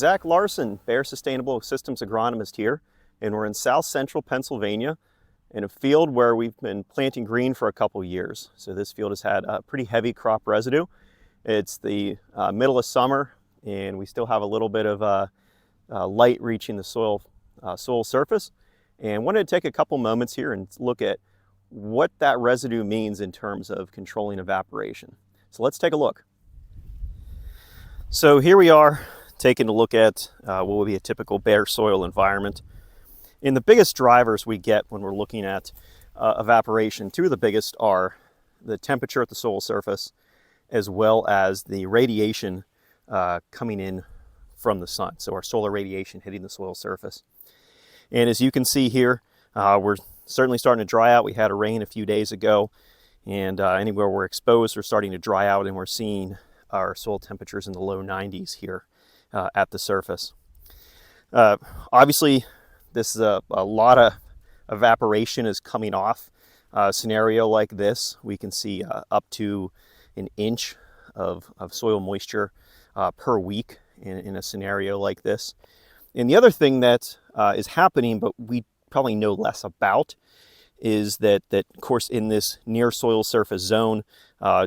Zach Larson, Bayer Sustainable Systems Agronomist here, and we're in south central Pennsylvania in a field where we've been planting green for a couple years. So this field has had a pretty heavy crop residue. It's the middle of summer and we still have a little bit of light reaching the soil surface, and wanted to take a couple moments here and look at what that residue means in terms of controlling evaporation. So let's take a look. So here we are taking a look at what would be a typical bare soil environment. And the biggest drivers we get when we're looking at evaporation, two of the biggest are the temperature at the soil surface as well as the radiation coming in from the sun. So our solar radiation hitting the soil surface. And as you can see here, we're certainly starting to dry out. We had a rain a few days ago, and anywhere we're exposed, we're starting to dry out, and we're seeing our soil temperatures in the low 90s here at the surface. Obviously, this is a lot of evaporation is coming off. A scenario like this, we can see up to an inch of soil moisture per week in a scenario like this. And the other thing that is happening, but we probably know less about, is that of course in this near soil surface zone,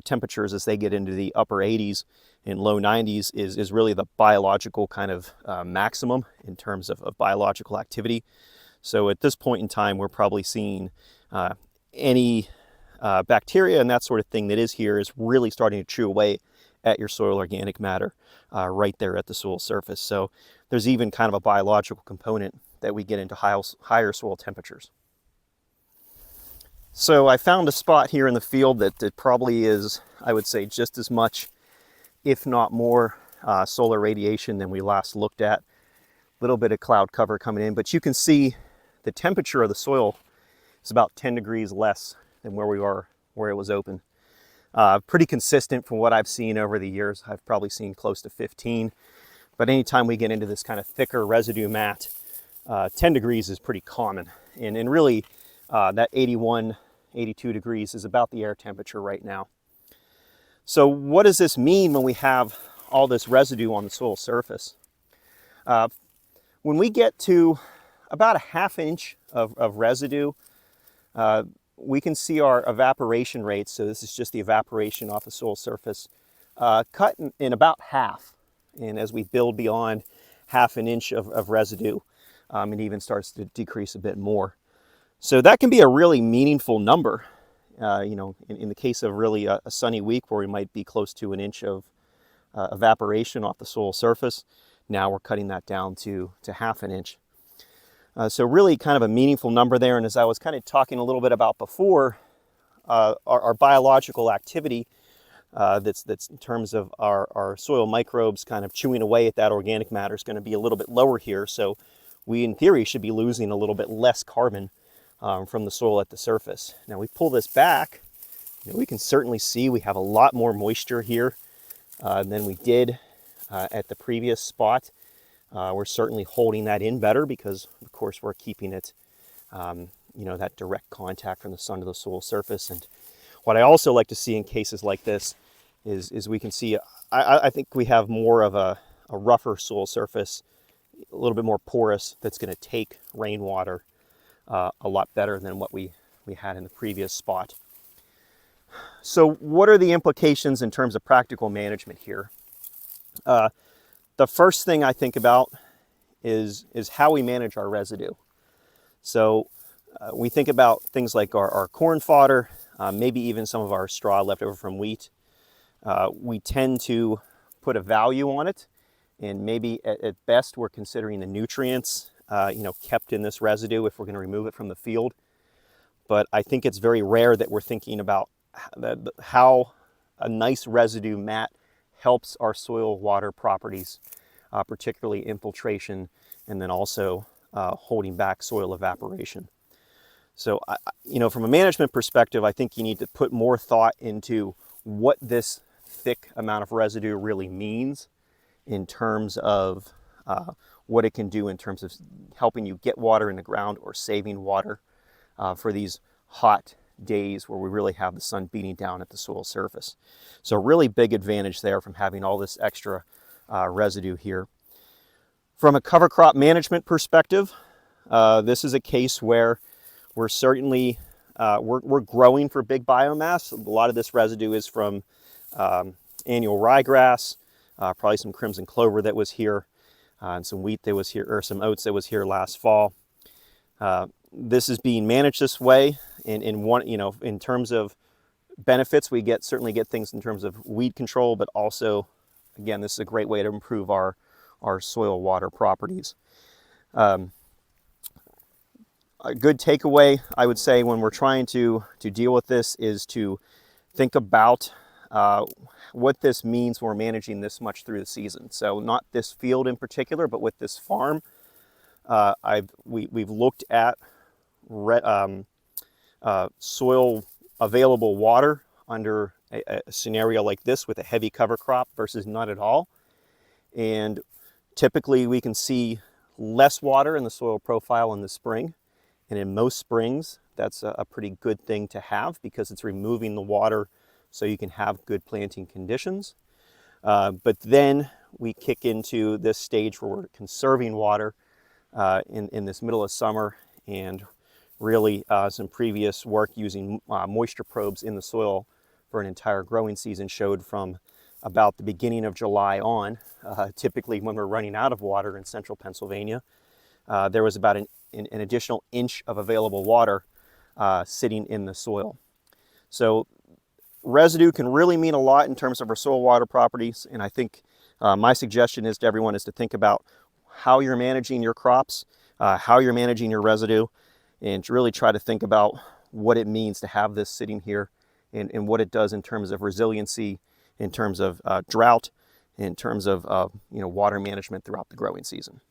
temperatures as they get into the upper 80s and low 90s is really the biological kind of maximum in terms of biological activity. So at this point in time, we're probably seeing any bacteria and that sort of thing that is here is really starting to chew away at your soil organic matter right there at the soil surface. So there's even kind of a biological component that we get into higher soil temperatures. So I found a spot here in the field that probably is, I would say, just as much, if not more, solar radiation than we last looked at. A little bit of cloud cover coming in, but you can see the temperature of the soil is about 10 degrees less than where we are, where it was open. Pretty consistent from what I've seen over the years. I've probably seen close to 15, but anytime we get into this kind of thicker residue mat, 10 degrees is pretty common. And really, that 81, 82 degrees is about the air temperature right now. So what does this mean when we have all this residue on the soil surface? When we get to about a ½ inch of residue, we can see our evaporation rates. So this is just the evaporation off the soil surface, cut in about half. And as we build beyond ½ an inch of residue, it even starts to decrease a bit more. So that can be a really meaningful number. In the case of really a sunny week where we might be close to an inch of evaporation off the soil surface, now we're cutting that down to ½ an inch. So really kind of a meaningful number there. And as I was kind of talking a little bit about before, our biological activity that's in terms of our soil microbes kind of chewing away at that organic matter is going to be a little bit lower here. So we, in theory, should be losing a little bit less carbon from the soil at the surface. Now we pull this back, we can certainly see we have a lot more moisture here than we did at the previous spot. We're certainly holding that in better because, of course, we're keeping it, that direct contact from the sun to the soil surface. And what I also like to see in cases like this is we can see, I think we have more of a rougher soil surface, a little bit more porous, that's going to take rainwater a lot better than what we had in the previous spot. So what are the implications in terms of practical management here? The first thing I think about is how we manage our residue. So we think about things like our corn fodder, maybe even some of our straw left over from wheat. We tend to put a value on it, and maybe at best we're considering the nutrients kept in this residue if we're going to remove it from the field. But I think it's very rare that we're thinking about how a nice residue mat helps our soil water properties, particularly infiltration, and then also holding back soil evaporation. So, from a management perspective, I think you need to put more thought into what this thick amount of residue really means in terms of what it can do in terms of helping you get water in the ground or saving water for these hot days where we really have the sun beating down at the soil surface. So really big advantage there from having all this extra residue here. From a cover crop management perspective, this is a case where we're certainly we're growing for big biomass. A lot of this residue is from annual ryegrass, probably some crimson clover that was here, and some wheat that was here, or some oats that was here last fall. This is being managed this way. In terms of benefits, we certainly get things in terms of weed control, but also, again, this is a great way to improve our soil water properties. A good takeaway, I would say, when we're trying to deal with this is to think about what this means when we're managing this much through the season. So not this field in particular, but with this farm, we've looked at soil available water under a scenario like this with a heavy cover crop versus not at all. And typically we can see less water in the soil profile in the spring. And in most springs, that's a pretty good thing to have because it's removing the water so you can have good planting conditions. But then we kick into this stage where we're conserving water in this middle of summer, and really some previous work using moisture probes in the soil for an entire growing season showed from about the beginning of July on, typically when we're running out of water in central Pennsylvania, there was about an additional inch of available water sitting in the soil. So residue can really mean a lot in terms of our soil water properties, and I think my suggestion is to everyone is to think about how you're managing your crops, how you're managing your residue, and to really try to think about what it means to have this sitting here and what it does in terms of resiliency, in terms of drought, in terms of water management throughout the growing season.